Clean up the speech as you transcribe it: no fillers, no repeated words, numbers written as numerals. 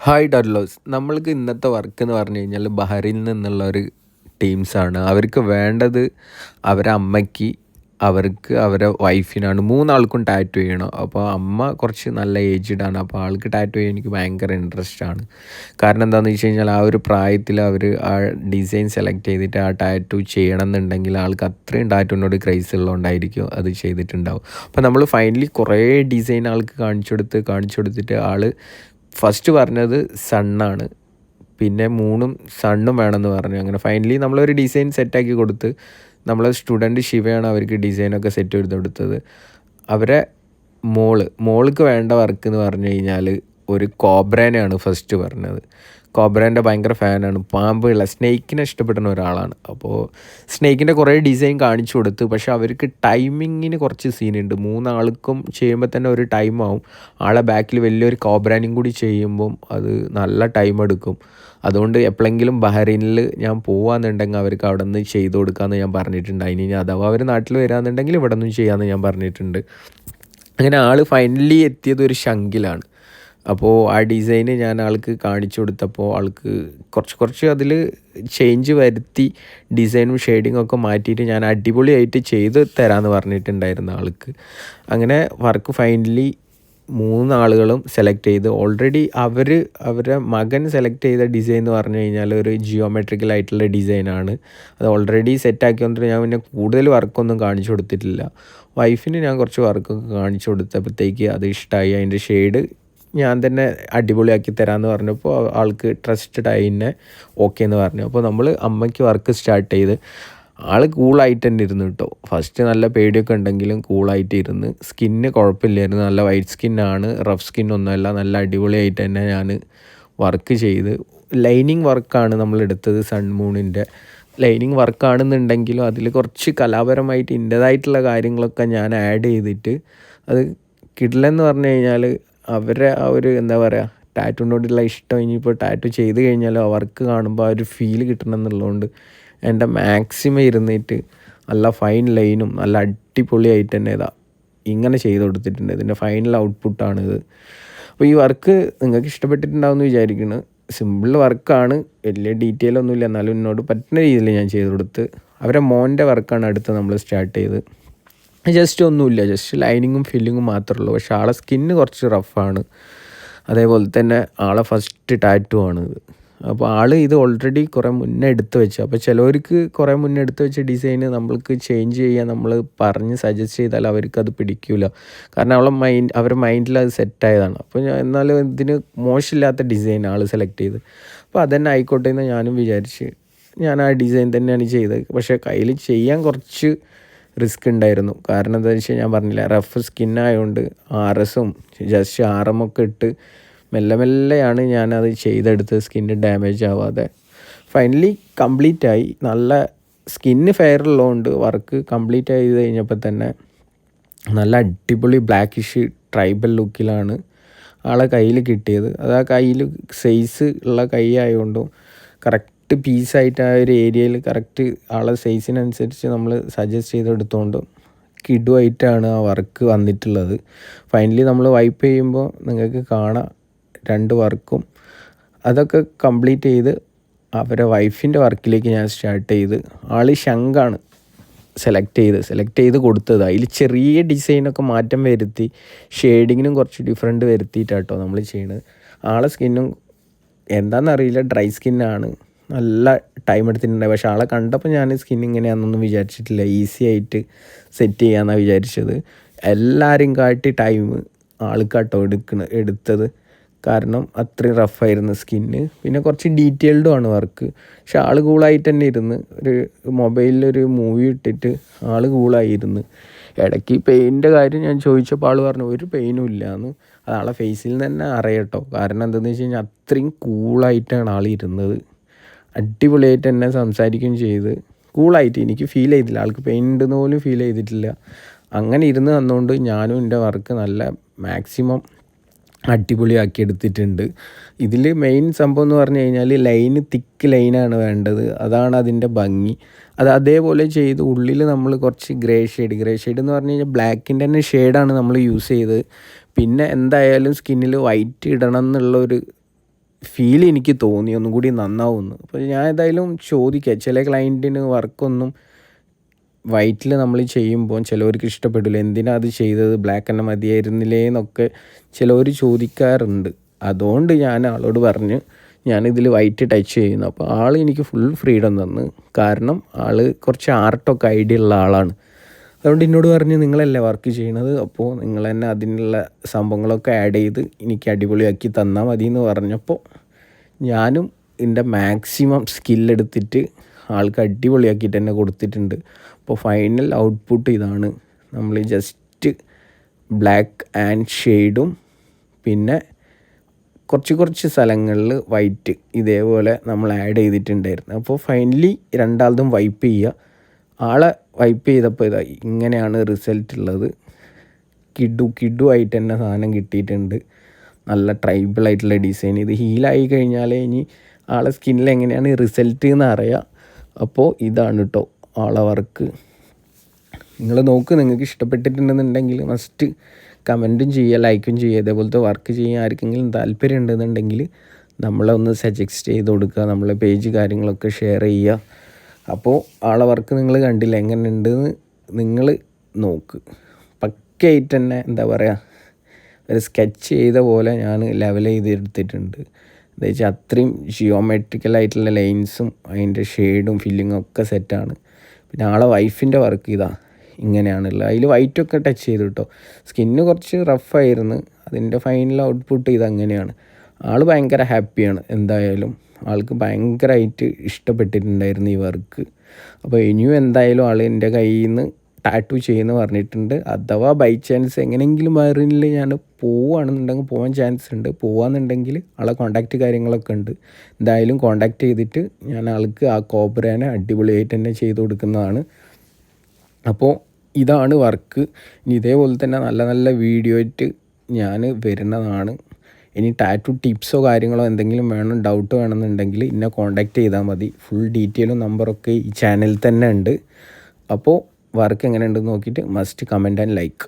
Hi ഡർലോസ്, നമ്മൾക്ക് ഇന്നത്തെ work എന്ന് പറഞ്ഞു കഴിഞ്ഞാൽ ബഹറിൽ നിന്നുള്ള ഒരു ടീംസാണ്. അവർക്ക് വേണ്ടത് അവരെ അമ്മയ്ക്ക്, അവർക്ക് അവരെ വൈഫിനാണ്, മൂന്നാൾക്കും ടാറ്റു ചെയ്യണം. അപ്പോൾ അമ്മ കുറച്ച് നല്ല ഏജ്ഡ് ആണ്, അപ്പോൾ ആൾക്ക് ടാറ്റു ചെയ്യാൻ എനിക്ക് ഭയങ്കര ഇൻട്രസ്റ്റ് ആണ്. കാരണം എന്താണെന്ന് വെച്ച് കഴിഞ്ഞാൽ ആ ഒരു പ്രായത്തിൽ അവർ ആ ഡിസൈൻ സെലക്ട് ചെയ്തിട്ട് ആ ടാറ്റു ചെയ്യണം എന്നുണ്ടെങ്കിൽ ആൾക്ക് അത്രയും ടാറ്റുവിനോട് ക്രൈസ് ഉള്ളതുകൊണ്ടായിരിക്കും അത് ചെയ്തിട്ടുണ്ടാവും. അപ്പോൾ നമ്മൾ ഫൈനലി കുറേ ഡിസൈൻ ആൾക്ക് കാണിച്ചു കൊടുത്തിട്ട് ആൾ ഫസ്റ്റ് പറഞ്ഞത് സണ്ണാണ്, പിന്നെ മൂണും സണ്ണും വേണമെന്ന് പറഞ്ഞു. അങ്ങനെ ഫൈനലി നമ്മളൊരു ഡിസൈൻ സെറ്റാക്കി കൊടുത്ത്, നമ്മളെ സ്റ്റുഡൻറ്റ് ശിവയാണ് അവർക്ക് ഡിസൈനൊക്കെ സെറ്റ് ചെയ്ത് കൊടുത്തത്. അവരെ മോൾക്ക് വേണ്ട വർക്ക് എന്ന് പറഞ്ഞു കഴിഞ്ഞാൽ ഒരു കോബ്രേനെയാണ് ഫസ്റ്റ് പറഞ്ഞത്. കോബ്രേൻ്റെ ഭയങ്കര ഫാനാണ്, പാമ്പുള്ള സ്നേക്കിനെ ഇഷ്ടപ്പെടുന്ന ഒരാളാണ്. അപ്പോൾ സ്നേക്കിൻ്റെ കുറേ ഡിസൈൻ കാണിച്ചു കൊടുത്ത്, പക്ഷേ അവർക്ക് ടൈമിങ്ങിന് കുറച്ച് സീനുണ്ട്. മൂന്നാൾക്കും ചെയ്യുമ്പോൾ തന്നെ ഒരു ടൈമാവും. ആളെ ബാക്കിൽ വലിയൊരു കോബ്രാനും കൂടി ചെയ്യുമ്പം അത് നല്ല ടൈം എടുക്കും. അതുകൊണ്ട് എപ്പോഴെങ്കിലും ബഹ്റൈനിൽ ഞാൻ പോകാമെന്നുണ്ടെങ്കിൽ അവർക്ക് അവിടെ നിന്ന് ചെയ്ത് കൊടുക്കാമെന്ന് ഞാൻ പറഞ്ഞിട്ടുണ്ട്. ഇനി അഥവാ അവർ നാട്ടിൽ വരാമെന്നുണ്ടെങ്കിൽ ഇവിടെ നിന്നും ചെയ്യാമെന്ന് ഞാൻ പറഞ്ഞിട്ടുണ്ട്. അങ്ങനെ ആൾ ഫൈനലി എത്തിയത് ഒരു ശംഖിലാണ്. അപ്പോൾ ആ ഡിസൈന് ഞാൻ ആൾക്ക് കാണിച്ചു കൊടുത്തപ്പോൾ ആൾക്ക് കുറച്ച് അതിൽ ചേഞ്ച് വരുത്തി ഡിസൈനും ഷെയ്ഡിങ്ങും ഒക്കെ മാറ്റിയിട്ട് ഞാൻ അടിപൊളിയായിട്ട് ചെയ്ത് തരാമെന്ന് പറഞ്ഞിട്ടുണ്ടായിരുന്നു ആൾക്ക്. അങ്ങനെ വർക്ക് ഫൈനലി മൂന്നാളുകളും സെലക്ട് ചെയ്ത് ഓൾറെഡി അവരുടെ മകൻ സെലക്ട് ചെയ്ത ഡിസൈൻ എന്ന് പറഞ്ഞു കഴിഞ്ഞാൽ ഒരു ജിയോമെട്രിക്കൽ ആയിട്ടുള്ള ഡിസൈനാണ്. അത് ഓൾറെഡി സെറ്റാക്കിയോണ്ട് ഞാൻ പിന്നെ കൂടുതൽ വർക്കൊന്നും കാണിച്ചു കൊടുത്തിട്ടില്ല. വൈഫിന് ഞാൻ കുറച്ച് വർക്കൊക്കെ കാണിച്ചു കൊടുത്തപ്പോഴത്തേക്ക് അത് ഇഷ്ടമായി. അതിൻ്റെ ഷെയ്ഡ് ഞാൻ തന്നെ അടിപൊളിയാക്കി തരാമെന്ന് പറഞ്ഞപ്പോൾ ആൾക്ക് ട്രസ്റ്റഡ് ആയി എന്നെ ഓക്കെ എന്ന് പറഞ്ഞു. അപ്പോൾ നമ്മൾ അമ്മയ്ക്ക് വർക്ക് സ്റ്റാർട്ട് ചെയ്ത് ആൾ കൂളായിട്ട് തന്നെ ഇരുന്നു കേട്ടോ. ഫസ്റ്റ് നല്ല പേടിയൊക്കെ ഉണ്ടെങ്കിലും കൂളായിട്ട് ഇരുന്ന്. സ്കിന്ന് കുഴപ്പമില്ലായിരുന്നു, നല്ല വൈറ്റ് സ്കിന്നാണ്, റഫ് സ്കിന്നൊന്നുമല്ല. നല്ല അടിപൊളിയായിട്ട് തന്നെ ഞാൻ വർക്ക് ചെയ്ത്. ലൈനിങ് വർക്കാണ് നമ്മൾ എടുത്തത്, സൺമൂണിൻ്റെ ലൈനിങ് വർക്കാണെന്നുണ്ടെങ്കിലും അതിൽ കുറച്ച് കലാപരമായിട്ട് എൻ്റേതായിട്ടുള്ള കാര്യങ്ങളൊക്കെ ഞാൻ ആഡ് ചെയ്തിട്ട് അത് കിടിലെന്ന് പറഞ്ഞു കഴിഞ്ഞാൽ അവരെ ആ ഒരു എന്താ പറയുക, ടാറ്റുവിനോടുള്ള ഇഷ്ടം, ഇനിയിപ്പോൾ ടാറ്റു ചെയ്ത് കഴിഞ്ഞാൽ ആ വർക്ക് കാണുമ്പോൾ ആ ഒരു ഫീൽ കിട്ടണം എന്നുള്ളതുകൊണ്ട് എൻ്റെ മാക്സിമം ഇരുന്നിട്ട് നല്ല ഫൈൻ ലൈനും നല്ല അടിപൊളിയായിട്ട് തന്നെ ഇങ്ങനെ ചെയ്ത് കൊടുത്തിട്ടുണ്ട്. ഇതിൻ്റെ ഫൈനൽ ഔട്ട്പുട്ടാണിത്. അപ്പോൾ ഈ വർക്ക് നിങ്ങൾക്ക് ഇഷ്ടപ്പെട്ടിട്ടുണ്ടാവുമെന്ന് വിചാരിക്കുന്നു. സിമ്പിൾ വർക്കാണ്, വലിയ ഡീറ്റെയിൽ ഒന്നുമില്ല, എന്നാലും എന്നോട് പറ്റുന്ന രീതിയിൽ ഞാൻ ചെയ്ത് കൊടുത്ത്. അവരെ മോൻ്റെ വർക്കാണ് അടുത്ത് നമ്മൾ സ്റ്റാർട്ട് ചെയ്ത്. ജസ്റ്റ് ഒന്നുമില്ല, ജസ്റ്റ് ലൈനിങ്ങും ഫില്ലിങ്ങും മാത്രമേ ഉള്ളൂ. പക്ഷേ ആളെ സ്കിന്ന് കുറച്ച് റഫാണ്, അതേപോലെ തന്നെ ആളെ ഫസ്റ്റ് ടാറ്റു ആണിത്. അപ്പോൾ ആൾ ഇത് ഓൾറെഡി കുറേ മുന്നേ എടുത്ത് വെച്ചു. അപ്പോൾ ചിലവർക്ക് കുറേ മുന്നേ എടുത്ത് വെച്ച ഡിസൈന് നമ്മൾക്ക് ചേഞ്ച് ചെയ്യാൻ നമ്മൾ പറഞ്ഞ് സജസ്റ്റ് ചെയ്താൽ അവർക്കത് പിടിക്കില്ല. കാരണം അവരുടെ മൈൻഡിൽ അത് സെറ്റായതാണ്. അപ്പോൾ എന്നാലും ഇതിന് മോശമില്ലാത്ത ഡിസൈൻ ആൾ സെലക്ട് ചെയ്ത്. അപ്പോൾ അതന്നെ ആയിക്കോട്ടെ എന്ന് ഞാനും വിചാരിച്ച് ഞാൻ ആ ഡിസൈൻ തന്നെയാണ് ചെയ്തത്. പക്ഷേ കയ്യിൽ ചെയ്യാൻ കുറച്ച് റിസ്ക് ഉണ്ടായിരുന്നു. കാരണം എന്താണെന്ന് വെച്ചാൽ ഞാൻ പറഞ്ഞില്ല, റഫ് സ്കിന്നായതുകൊണ്ട് RSഉം ജസ്റ്റ് RMൊക്കെ ഇട്ട് മെല്ലെയാണ് ഞാനത് ചെയ്തെടുത്തത്, സ്കിന്ന് ഡാമേജ് ആവാതെ. ഫൈനലി കംപ്ലീറ്റ് ആയി. നല്ല സ്കിന്ന് ഫെയർ ഉള്ളതുകൊണ്ട് വർക്ക് കംപ്ലീറ്റ് ചെയ്ത് കഴിഞ്ഞപ്പോൾ തന്നെ നല്ല അടിപൊളി ബ്ലാക്കിഷ് ട്രൈബൽ ലുക്കിലാണ് ആളെ കയ്യിൽ കിട്ടിയത്. അത് ആ കയ്യിൽ സൈസ് ഉള്ള കൈ ആയതുകൊണ്ടും കറക്റ്റ് പീസായിട്ട് ആ ഒരു ഏരിയയിൽ കറക്റ്റ് ആളെ സൈസിനനുസരിച്ച് നമ്മൾ സജസ്റ്റ് ചെയ്തെടുത്തുകൊണ്ടും കിടുവായിട്ടാണ് ആ വർക്ക് വന്നിട്ടുള്ളത്. ഫൈനലി നമ്മൾ വൈപ്പ് ചെയ്യുമ്പോൾ നിങ്ങൾക്ക് കാണാം രണ്ട് വർക്കും. അതൊക്കെ കംപ്ലീറ്റ് ചെയ്ത് അവരെ വൈഫിൻ്റെ വർക്കിലേക്ക് ഞാൻ സ്റ്റാർട്ട് ചെയ്ത്. ആൾ ശംഖാണ് സെലക്ട് ചെയ്ത് കൊടുത്തത്. അതിൽ ചെറിയ ഡിസൈനൊക്കെ മാറ്റം വരുത്തി, ഷെയ്ഡിങ്ങിനും കുറച്ച് ഡിഫറൻറ്റ് വരുത്തിയിട്ടാട്ടോ നമ്മൾ ചെയ്യണത്. ആളെ സ്കിന്നും എന്താണെന്നറിയില്ല, ഡ്രൈ സ്കിന്നാണ്, നല്ല ടൈം എടുത്തിട്ടുണ്ടായി. പക്ഷേ ആളെ കണ്ടപ്പോൾ ഞാൻ സ്കിൻ ഇങ്ങനെയാണെന്നൊന്നും വിചാരിച്ചിട്ടില്ല, ഈസി ആയിട്ട് സെറ്റ് ചെയ്യാമെന്നാണ് വിചാരിച്ചത്. എല്ലാവരും കാട്ടി ടൈം ആൾക്കാട്ടോ എടുത്തത്. കാരണം അത്രയും റഫായിരുന്നു സ്കിന്ന്. പിന്നെ കുറച്ച് ഡീറ്റെയിൽഡും ആണ് വർക്ക്. പക്ഷെ ആൾ കൂളായിട്ട് തന്നെ ഇരുന്ന് ഒരു മൊബൈലിലൊരു മൂവി ഇട്ടിട്ട് ആൾ കൂളായിരുന്നു. ഇടയ്ക്ക് പെയിൻ്റെ കാര്യം ഞാൻ ചോദിച്ചപ്പോൾ ആൾ പറഞ്ഞു ഒരു പെയിനും ഇല്ലയെന്ന്. അത് ആളെ ഫേസിൽ നിന്ന് തന്നെ അറിയട്ടോ. കാരണം എന്താണെന്ന് വെച്ച് കഴിഞ്ഞാൽ അത്രയും കൂളായിട്ടാണ് ആൾ ഇരുന്നത്. അടിപൊളിയായിട്ട് തന്നെ സംസാരിക്കുകയും ചെയ്ത് കൂളായിട്ട് എനിക്ക് ഫീൽ ചെയ്തില്ല, ആൾക്ക് പെയിൻ ഉണ്ടെന്ന് പോലും ഫീൽ ചെയ്തിട്ടില്ല. അങ്ങനെ ഇരുന്ന് തന്നുകൊണ്ട് ഞാനും എൻ്റെ വർക്ക് നല്ല മാക്സിമം അടിപൊളിയാക്കി എടുത്തിട്ടുണ്ട്. ഇതിൽ മെയിൻ സംഭവം എന്ന് പറഞ്ഞു കഴിഞ്ഞാൽ ലൈന് തിക്ക് ലൈനാണ് വേണ്ടത്, അതാണ് അതിൻ്റെ ഭംഗി. അത് അതേപോലെ ചെയ്ത് ഉള്ളിൽ നമ്മൾ കുറച്ച് ഗ്രേ ഷെയ്ഡ് എന്ന് പറഞ്ഞു കഴിഞ്ഞാൽ ബ്ലാക്കിൻ്റെ തന്നെ ഷെയ്ഡാണ് നമ്മൾ യൂസ് ചെയ്തത്. പിന്നെ എന്തായാലും സ്കിന്നിൽ വൈറ്റ് ഇടണം എന്നുള്ളൊരു ഫീൽ എനിക്ക് തോന്നി ഒന്നും കൂടി നന്നാവുമെന്ന്. അപ്പോൾ ഞാൻ ഏതായാലും ചോദിക്കാം. ചില ക്ലയൻറ്റിന് വർക്കൊന്നും വൈറ്റിൽ നമ്മൾ ചെയ്യുമ്പോൾ ചിലവർക്ക് ഇഷ്ടപ്പെടില്ല. എന്തിനാ അത് ചെയ്തത്, ബ്ലാക്ക് തന്നെ മതിയായിരുന്നില്ലേ എന്നൊക്കെ ചിലവർ ചോദിക്കാറുണ്ട്. അതുകൊണ്ട് ഞാൻ ആളോട് പറഞ്ഞ് ഞാനിതിൽ വൈറ്റ് ടച്ച് ചെയ്യുന്നു. അപ്പോൾ ആൾ എനിക്ക് ഫുൾ ഫ്രീഡം തന്നു. കാരണം ആൾ കുറച്ച് ആർട്ടൊക്കെ ഐഡിയ ഉള്ള ആളാണ്. അതുകൊണ്ട് എന്നോട് പറഞ്ഞ് നിങ്ങളല്ലേ വർക്ക് ചെയ്യണത്, അപ്പോൾ നിങ്ങൾ തന്നെ അതിനുള്ള സംഭവങ്ങളൊക്കെ ആഡ് ചെയ്ത് എനിക്ക് അടിപൊളിയാക്കി തന്നാൽ മതി എന്ന് പറഞ്ഞപ്പോൾ ഞാനും എൻ്റെ മാക്സിമം സ്കില്ലെടുത്തിട്ട് ആൾക്ക് അടിപൊളിയാക്കിയിട്ട് തന്നെ കൊടുത്തിട്ടുണ്ട്. അപ്പോൾ ഫൈനൽ ഔട്ട്പുട്ട് ഇതാണ്. നമ്മൾ ജസ്റ്റ് ബ്ലാക്ക് ആൻഡ് ഷെയ്ഡും പിന്നെ കുറച്ച് സ്ഥലങ്ങളിൽ വൈറ്റ് ഇതേപോലെ നമ്മൾ ആഡ് ചെയ്തിട്ടുണ്ടായിരുന്നു. അപ്പോൾ ഫൈനലി രണ്ടാളതും വൈപ്പ് ചെയ്യുക. ആളെ വൈപ്പ് ചെയ്തപ്പോൾ ഇതാ ഇങ്ങനെയാണ് റിസൾട്ട് ഉള്ളത്. കിഡു ആയിട്ട് തന്നെ സാധനം കിട്ടിയിട്ടുണ്ട്. നല്ല ട്രൈബിളായിട്ടുള്ള ഡിസൈൻ. ഇത് ഹീലായി കഴിഞ്ഞാലേ ഇനി ആളെ സ്കിന്നിൽ എങ്ങനെയാണ് റിസൾട്ട് എന്ന് അറിയാം. അപ്പോൾ ഇതാണ് കേട്ടോ ആളെ വർക്ക്. നിങ്ങൾ നോക്ക്, നിങ്ങൾക്ക് ഇഷ്ടപ്പെട്ടിട്ടുണ്ടെന്നുണ്ടെങ്കിൽ മസ്റ്റ് കമൻറ്റും ചെയ്യുക, ലൈക്കും ചെയ്യുക. ഇതേപോലത്തെ വർക്ക് ചെയ്യാൻ ആർക്കെങ്കിലും താല്പര്യം ഉണ്ടെന്നുണ്ടെങ്കിൽ നമ്മളെ ഒന്ന് സജസ്റ്റ് ചെയ്ത് കൊടുക്കുക, നമ്മളെ പേജ് കാര്യങ്ങളൊക്കെ ഷെയർ ചെയ്യുക. അപ്പോൾ ആളെ വർക്ക് നിങ്ങൾ കണ്ടില്ല, എങ്ങനെ ഉണ്ടെന്ന് നിങ്ങൾ നോക്ക്. പക്കയായിട്ട് തന്നെ എന്താ പറയുക, ഒരു സ്കെച്ച് ചെയ്ത പോലെ ഞാൻ ലെവൽ ചെയ്തെടുത്തിട്ടുണ്ട്. എന്താ വെച്ചാൽ അത്രയും ജിയോമെട്രിക്കലായിട്ടുള്ള ലൈൻസും അതിൻ്റെ ഷെയ്ഡും ഫില്ലിങ്ങും ഒക്കെ സെറ്റാണ്. പിന്നെ ആളെ വൈഫിൻ്റെ വർക്ക് ഇതാ ഇങ്ങനെയാണുള്ളത്. അതിൽ വൈറ്റൊക്കെ ടച്ച് ചെയ്തു കേട്ടോ. സ്കിന്ന് കുറച്ച് റഫായിരുന്നു. അതിൻ്റെ ഫൈനൽ ഔട്ട്പുട്ട് ഇതങ്ങനെയാണ്. ആൾ ഭയങ്കര ഹാപ്പിയാണ്. എന്തായാലും ആൾക്ക് ഭയങ്കരമായിട്ട് ഇഷ്ടപ്പെട്ടിട്ടുണ്ടായിരുന്നു ഈ വർക്ക്. അപ്പോൾ ഇനിയും എന്തായാലും ആൾ എൻ്റെ കയ്യിൽ നിന്ന് ടാറ്റു ചെയ്യുമെന്ന് പറഞ്ഞിട്ടുണ്ട്. അഥവാ ബൈ ചാൻസ് എങ്ങനെയെങ്കിലും ബഹ്റിനിൽ ഞാൻ പോവുകയാണെന്നുണ്ടെങ്കിൽ പോകാൻ ചാൻസ് ഉണ്ട്. പോകാമെന്നുണ്ടെങ്കിൽ ആളെ കോൺടാക്റ്റ് കാര്യങ്ങളൊക്കെ ഉണ്ട്. എന്തായാലും കോൺടാക്റ്റ് ചെയ്തിട്ട് ഞാൻ ആൾക്ക് ആ കോബ്രേനെ അടിപൊളിയായിട്ട് തന്നെ ചെയ്ത് കൊടുക്കുന്നതാണ്. അപ്പോൾ ഇതാണ് വർക്ക്. ഇനി ഇതേപോലെ തന്നെ നല്ല നല്ല വീഡിയോ ആയിട്ട് ഞാൻ വരുന്നതാണ്. ഇനി ടാറ്റു ടിപ്സോ കാര്യങ്ങളോ എന്തെങ്കിലും വേണം, ഡൗട്ട് വേണമെന്നുണ്ടെങ്കിൽ എന്നെ കോൺടാക്റ്റ് ചെയ്താൽ മതി. ഫുൾ ഡീറ്റെയിലും നമ്പറൊക്കെ ഈ ചാനലിൽ തന്നെ ഉണ്ട്. അപ്പോൾ വർക്ക് എങ്ങനെ ഉണ്ടെന്ന് നോക്കിയിട്ട് മസ്റ്റ് കമൻറ്റ് ആൻഡ് ലൈക്ക്.